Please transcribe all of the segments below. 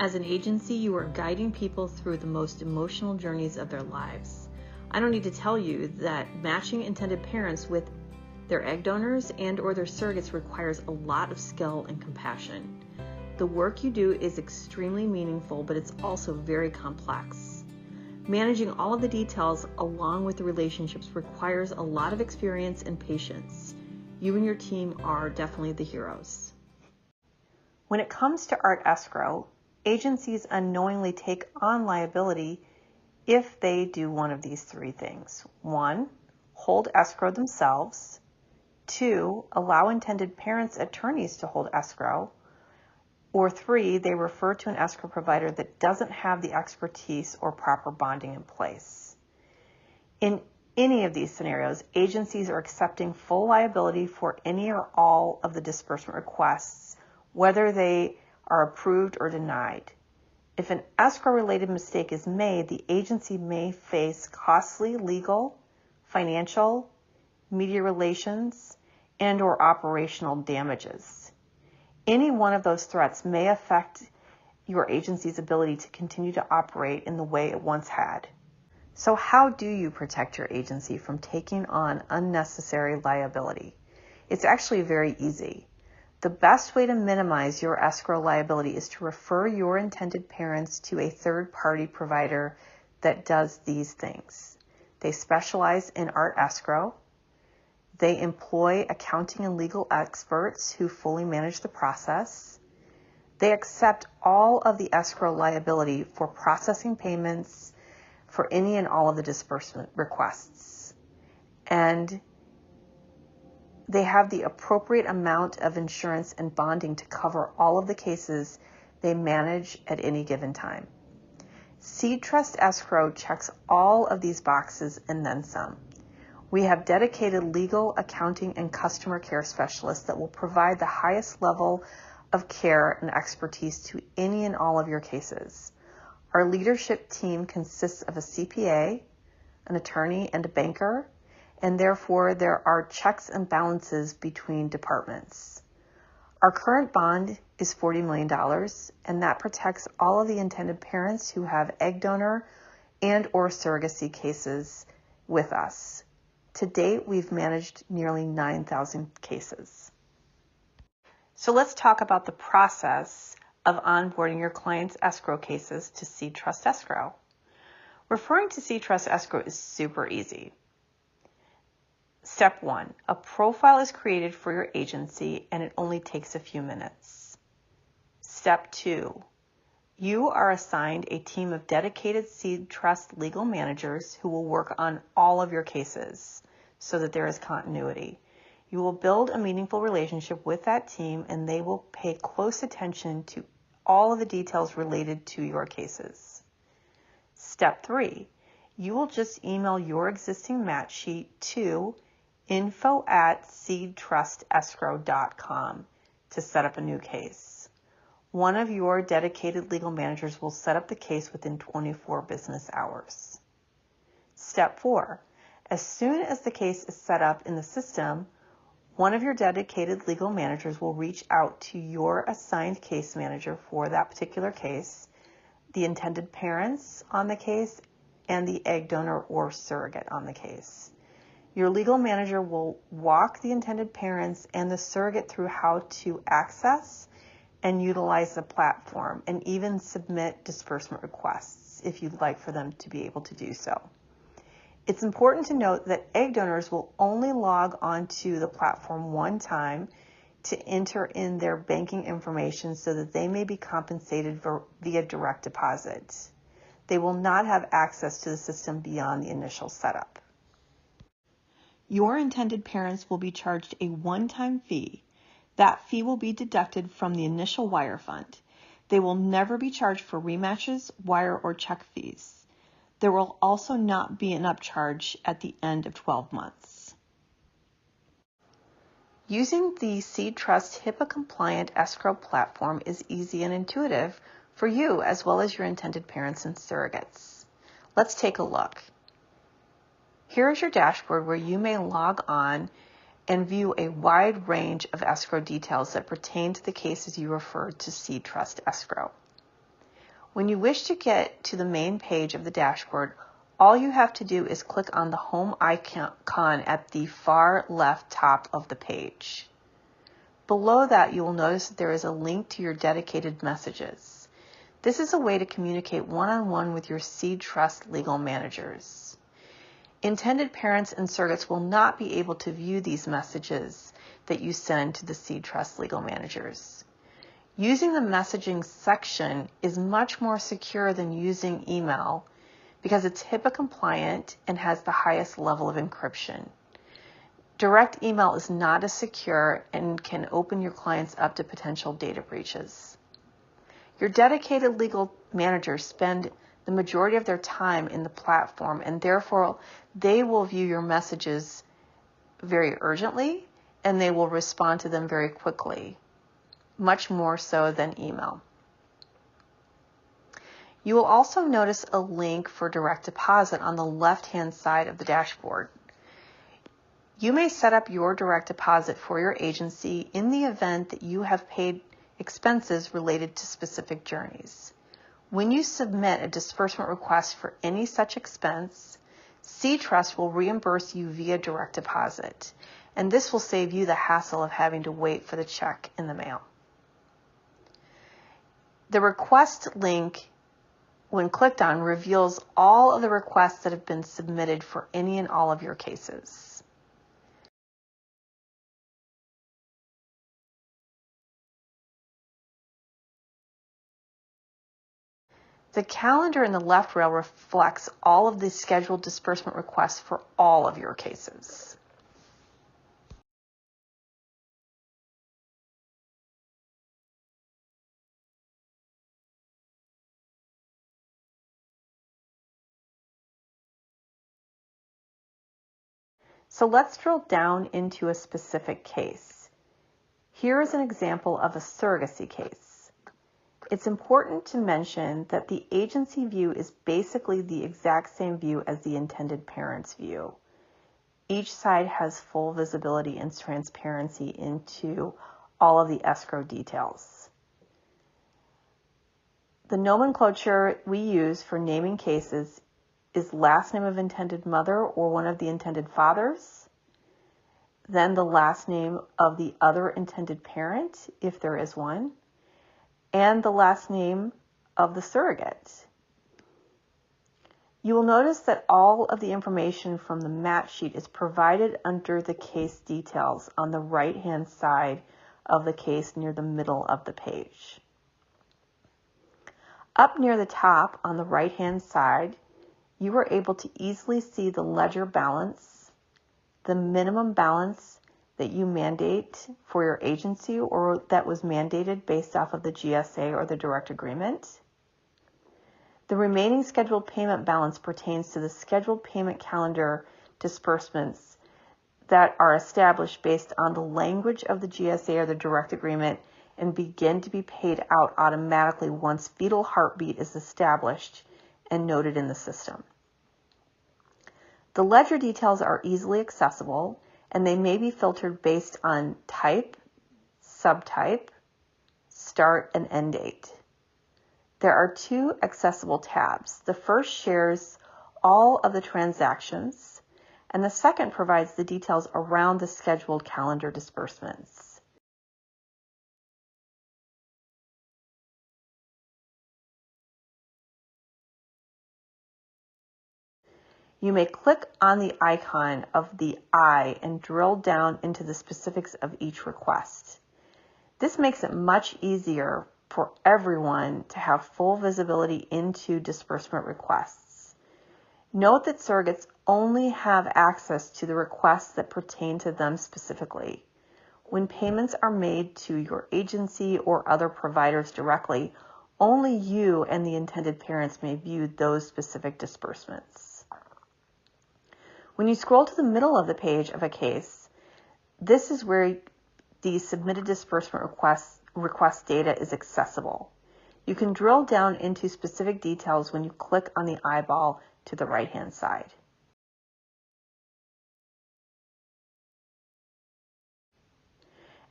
As an agency, you are guiding people through the most emotional journeys of their lives. I don't need to tell you that matching intended parents with their egg donors and/or their surrogates requires a lot of skill and compassion. The work you do is extremely meaningful, but it's also very complex. Managing all of the details along with the relationships requires a lot of experience and patience. You and your team are definitely the heroes. When it comes to art escrow, agencies unknowingly take on liability if they do one of these three things. 1, hold escrow themselves. 2, allow intended parents' attorneys to hold escrow. Or 3, they refer to an escrow provider that doesn't have the expertise or proper bonding in place. In any of these scenarios, agencies are accepting full liability for any or all of the disbursement requests, whether they are approved or denied. If an escrow-related mistake is made, the agency may face costly legal, financial, media relations, and/or operational damages. Any one of those threats may affect your agency's ability to continue to operate in the way it once had. So how do you protect your agency from taking on unnecessary liability? It's actually very easy. The best way to minimize your escrow liability is to refer your intended parents to a third-party provider that does these things. They specialize in art escrow. They employ accounting and legal experts who fully manage the process. They accept all of the escrow liability for processing payments for any and all of the disbursement requests. And they have the appropriate amount of insurance and bonding to cover all of the cases they manage at any given time. SeedTrust Escrow checks all of these boxes and then some. We have dedicated legal, accounting, and customer care specialists that will provide the highest level of care and expertise to any and all of your cases. Our leadership team consists of a CPA, an attorney, and a banker, and therefore there are checks and balances between departments. Our current bond is $40 million, and that protects all of the intended parents who have egg donor and/or surrogacy cases with us. To date, we've managed nearly 9,000 cases. So let's talk about the process of onboarding your client's escrow cases to SeedTrust Escrow. Referring to SeedTrust Escrow is super easy. Step 1, a profile is created for your agency and it only takes a few minutes. Step 2, you are assigned a team of dedicated SeedTrust legal managers who will work on all of your cases so that there is continuity. You will build a meaningful relationship with that team and they will pay close attention to all of the details related to your cases. Step 3, you will just email your existing match sheet to info@seedtrustescrow.com to set up a new case. One of your dedicated legal managers will set up the case within 24 business hours. Step 4, as soon as the case is set up in the system, one of your dedicated legal managers will reach out to your assigned case manager for that particular case, the intended parents on the case, and the egg donor or surrogate on the case. Your legal manager will walk the intended parents and the surrogate through how to access and utilize the platform and even submit disbursement requests if you'd like for them to be able to do so. It's important to note that egg donors will only log onto the platform one time to enter in their banking information so that they may be compensated via direct deposit. They will not have access to the system beyond the initial setup. Your intended parents will be charged a one-time fee. That fee will be deducted from the initial wire fund. They will never be charged for rematches, wire, or check fees. There will also not be an upcharge at the end of 12 months. Using the SeedTrust HIPAA-compliant escrow platform is easy and intuitive for you as well as your intended parents and surrogates. Let's take a look. Here is your dashboard where you may log on and view a wide range of escrow details that pertain to the cases you referred to SeedTrust Escrow. When you wish to get to the main page of the dashboard, all you have to do is click on the home icon at the far left top of the page. Below that, you will notice that there is a link to your dedicated messages. This is a way to communicate one-on-one with your SeedTrust legal managers. Intended parents and surrogates will not be able to view these messages that you send to the SeedTrust legal managers. Using the messaging section is much more secure than using email because it's HIPAA compliant and has the highest level of encryption. Direct email is not as secure and can open your clients up to potential data breaches. Your dedicated legal managers spend the majority of their time in the platform, and therefore they will view your messages very urgently and they will respond to them very quickly, much more so than email. You will also notice a link for direct deposit on the left-hand side of the dashboard. You may set up your direct deposit for your agency in the event that you have paid expenses related to specific journeys. When you submit a disbursement request for any such expense, SeedTrust will reimburse you via direct deposit, and this will save you the hassle of having to wait for the check in the mail. The request link, when clicked on, reveals all of the requests that have been submitted for any and all of your cases. The calendar in the left rail reflects all of the scheduled disbursement requests for all of your cases. So let's drill down into a specific case. Here is an example of a surrogacy case. It's important to mention that the agency view is basically the exact same view as the intended parent's view. Each side has full visibility and transparency into all of the escrow details. The nomenclature we use for naming cases is last name of intended mother or one of the intended fathers, then the last name of the other intended parent, if there is one, and the last name of the surrogate. You will notice that all of the information from the match sheet is provided under the case details on the right-hand side of the case near the middle of the page. Up near the top on the right-hand side, you are able to easily see the ledger balance, the minimum balance that you mandate for your agency or that was mandated based off of the GSA or the direct agreement. The remaining scheduled payment balance pertains to the scheduled payment calendar disbursements that are established based on the language of the GSA or the direct agreement and begin to be paid out automatically once fetal heartbeat is established and noted in the system. The ledger details are easily accessible, and they may be filtered based on type, subtype, start, and end date. There are two accessible tabs. The first shares all of the transactions, and the second provides the details around the scheduled calendar disbursements. You may click on the icon of the eye and drill down into the specifics of each request. This makes it much easier for everyone to have full visibility into disbursement requests. Note that surrogates only have access to the requests that pertain to them specifically. When payments are made to your agency or other providers directly, only you and the intended parents may view those specific disbursements. When you scroll to the middle of the page of a case, this is where the submitted disbursement request data is accessible. You can drill down into specific details when you click on the eyeball to the right-hand side.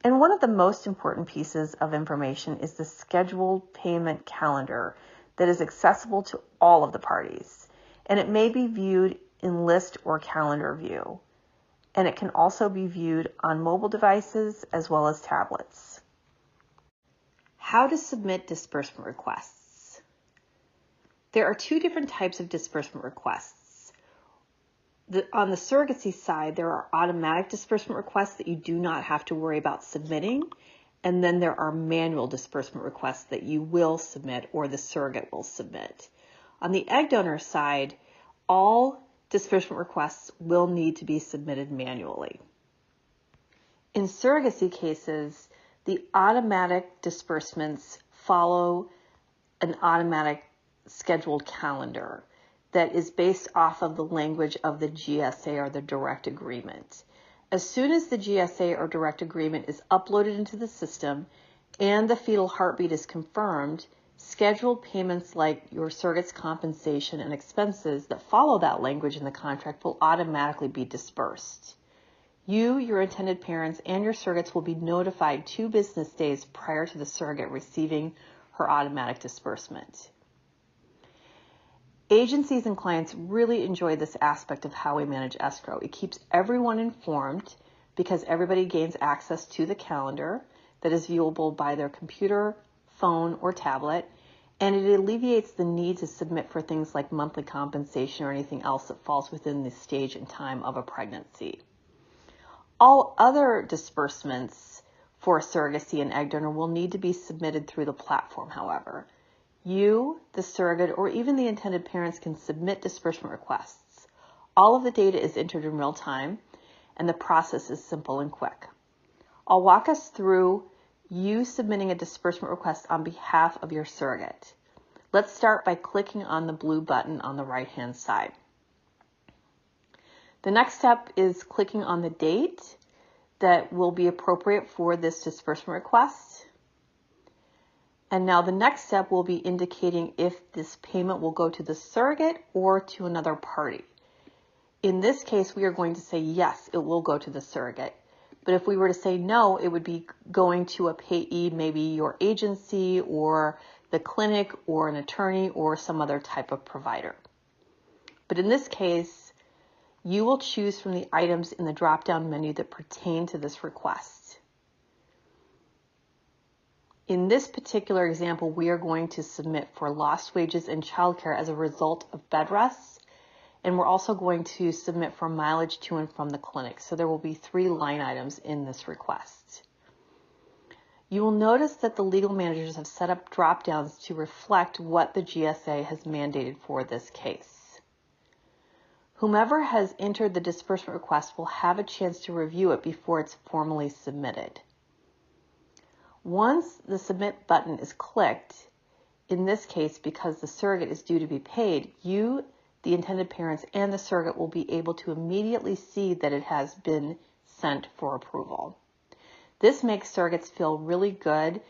And one of the most important pieces of information is the scheduled payment calendar that is accessible to all of the parties, and it may be viewed in list or calendar view, and it can also be viewed on mobile devices as well as tablets. How to submit disbursement requests. There are two different types of disbursement requests. On the surrogacy side, there are automatic disbursement requests that you do not have to worry about submitting, and then there are manual disbursement requests that you will submit or the surrogate will submit. On the egg donor side, all disbursement requests will need to be submitted manually. In surrogacy cases, the automatic disbursements follow an automatic scheduled calendar that is based off of the language of the GSA or the direct agreement. As soon as the GSA or direct agreement is uploaded into the system and the fetal heartbeat is confirmed, scheduled payments like your surrogate's compensation and expenses that follow that language in the contract will automatically be disbursed. You, your intended parents, and your surrogates will be notified 2 business days prior to the surrogate receiving her automatic disbursement. Agencies and clients really enjoy this aspect of how we manage escrow. It keeps everyone informed because everybody gains access to the calendar that is viewable by their computer, phone, or tablet, and it alleviates the need to submit for things like monthly compensation or anything else that falls within the stage and time of a pregnancy. All other disbursements for surrogacy and egg donor will need to be submitted through the platform, however. You, the surrogate, or even the intended parents can submit disbursement requests. All of the data is entered in real time, and the process is simple and quick. I'll walk us through you submitting a disbursement request on behalf of your surrogate. Let's start by clicking on the blue button on the right-hand side. The next step is clicking on the date that will be appropriate for this disbursement request. And now the next step will be indicating if this payment will go to the surrogate or to another party. In this case, we are going to say yes, it will go to the surrogate. But if we were to say no, it would be going to a payee, maybe your agency or the clinic or an attorney or some other type of provider. But in this case, you will choose from the items in the drop-down menu that pertain to this request. In this particular example, we are going to submit for lost wages and childcare as a result of bed rests, and we're also going to submit for mileage to and from the clinic. So there will be 3 line items in this request. You will notice that the legal managers have set up drop-downs to reflect what the GSA has mandated for this case. Whomever has entered the disbursement request will have a chance to review it before it's formally submitted. Once the submit button is clicked, in this case because the surrogate is due to be paid, you, the intended parents, and the surrogate will be able to immediately see that it has been sent for approval. This makes surrogates feel really good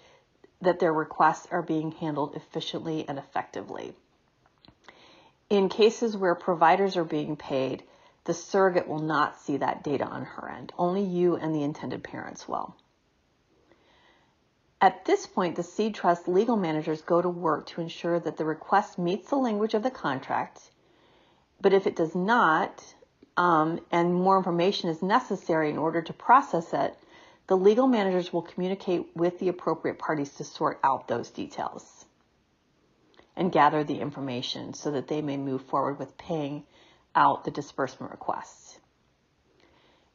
that their requests are being handled efficiently and effectively. In cases where providers are being paid, the surrogate will not see that data on her end. Only you and the intended parents will. At this point, the SeedTrust legal managers go to work to ensure that the request meets the language of the contract, but if it does not, and more information is necessary in order to process it, the legal managers will communicate with the appropriate parties to sort out those details and gather the information so that they may move forward with paying out the disbursement request.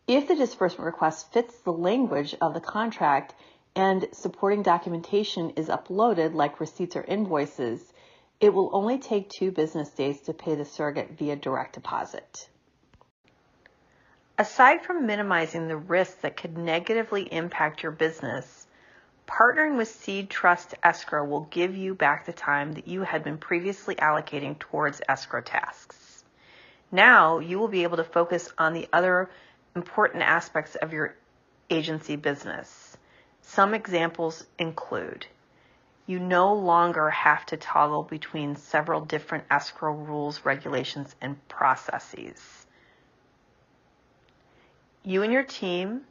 If the disbursement request fits the language of the contract and supporting documentation is uploaded like receipts or invoices, it will only take 2 business days to pay the surrogate via direct deposit. Aside from minimizing the risks that could negatively impact your business, partnering with SeedTrust Escrow will give you back the time that you had been previously allocating towards escrow tasks. Now you will be able to focus on the other important aspects of your agency business. Some examples include: you no longer have to toggle between several different escrow rules, regulations, and processes. You and your team,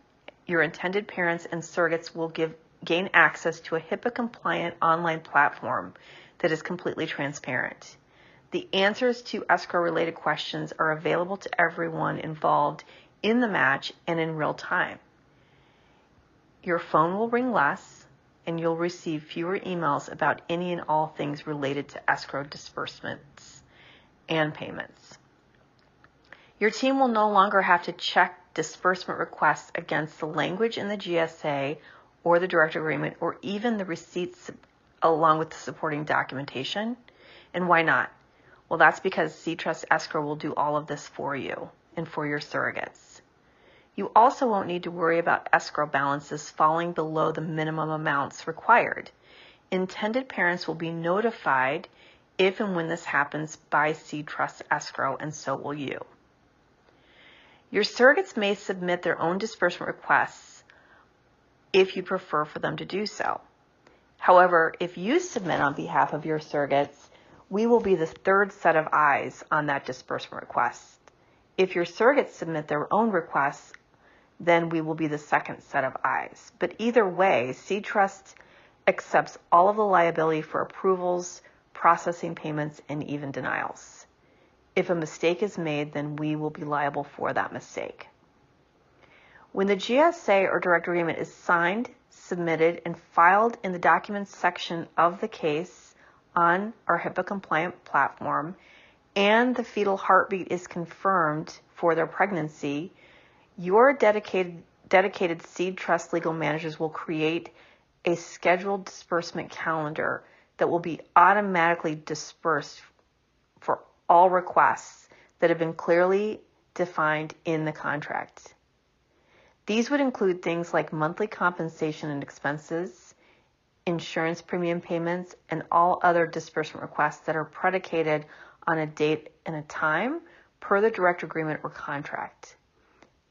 your intended parents and surrogates will gain access to a HIPAA-compliant online platform that is completely transparent. The answers to escrow-related questions are available to everyone involved in the match and in real time. Your phone will ring less, and you'll receive fewer emails about any and all things related to escrow disbursements and payments. Your team will no longer have to check disbursement requests against the language in the GSA or the direct agreement or even the receipts along with the supporting documentation. And why not? Well, that's because SeedTrust Escrow will do all of this for you and for your surrogates. You also won't need to worry about escrow balances falling below the minimum amounts required. Intended parents will be notified if and when this happens by SeedTrust Escrow, and so will you. Your surrogates may submit their own disbursement requests if you prefer for them to do so. However, if you submit on behalf of your surrogates, we will be the third set of eyes on that disbursement request. If your surrogates submit their own requests, then we will be the second set of eyes. But either way, SeedTrust accepts all of the liability for approvals, processing payments, and even denials. If a mistake is made, then we will be liable for that mistake. When the GSA or direct agreement is signed, submitted, and filed in the documents section of the case on our HIPAA-compliant platform, and the fetal heartbeat is confirmed for their pregnancy, your dedicated SeedTrust legal managers will create a scheduled disbursement calendar that will be automatically dispersed for all requests that have been clearly defined in the contract. These would include things like monthly compensation and expenses, insurance premium payments, and all other disbursement requests that are predicated on a date and a time per the direct agreement or contract.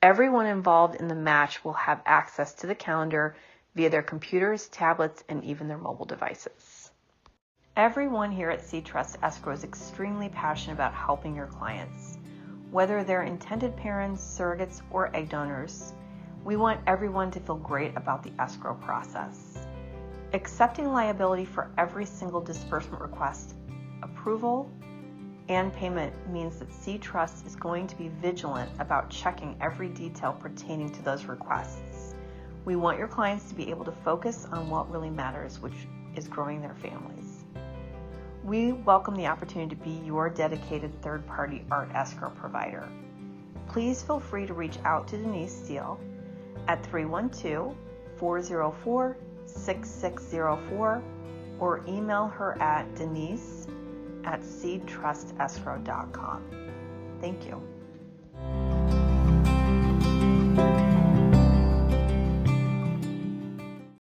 Everyone involved in the match will have access to the calendar via their computers, tablets, and even their mobile devices. Everyone here at SeedTrust Escrow is extremely passionate about helping your clients. Whether they're intended parents, surrogates, or egg donors, we want everyone to feel great about the escrow process. Accepting liability for every single disbursement request, approval, and payment means that SeedTrust is going to be vigilant about checking every detail pertaining to those requests. We want your clients to be able to focus on what really matters, which is growing their families. We welcome the opportunity to be your dedicated third-party art escrow provider. Please feel free to reach out to Denise Steele at 312-404-6604 or email her at denise@seedtrustescrow.com. Thank you.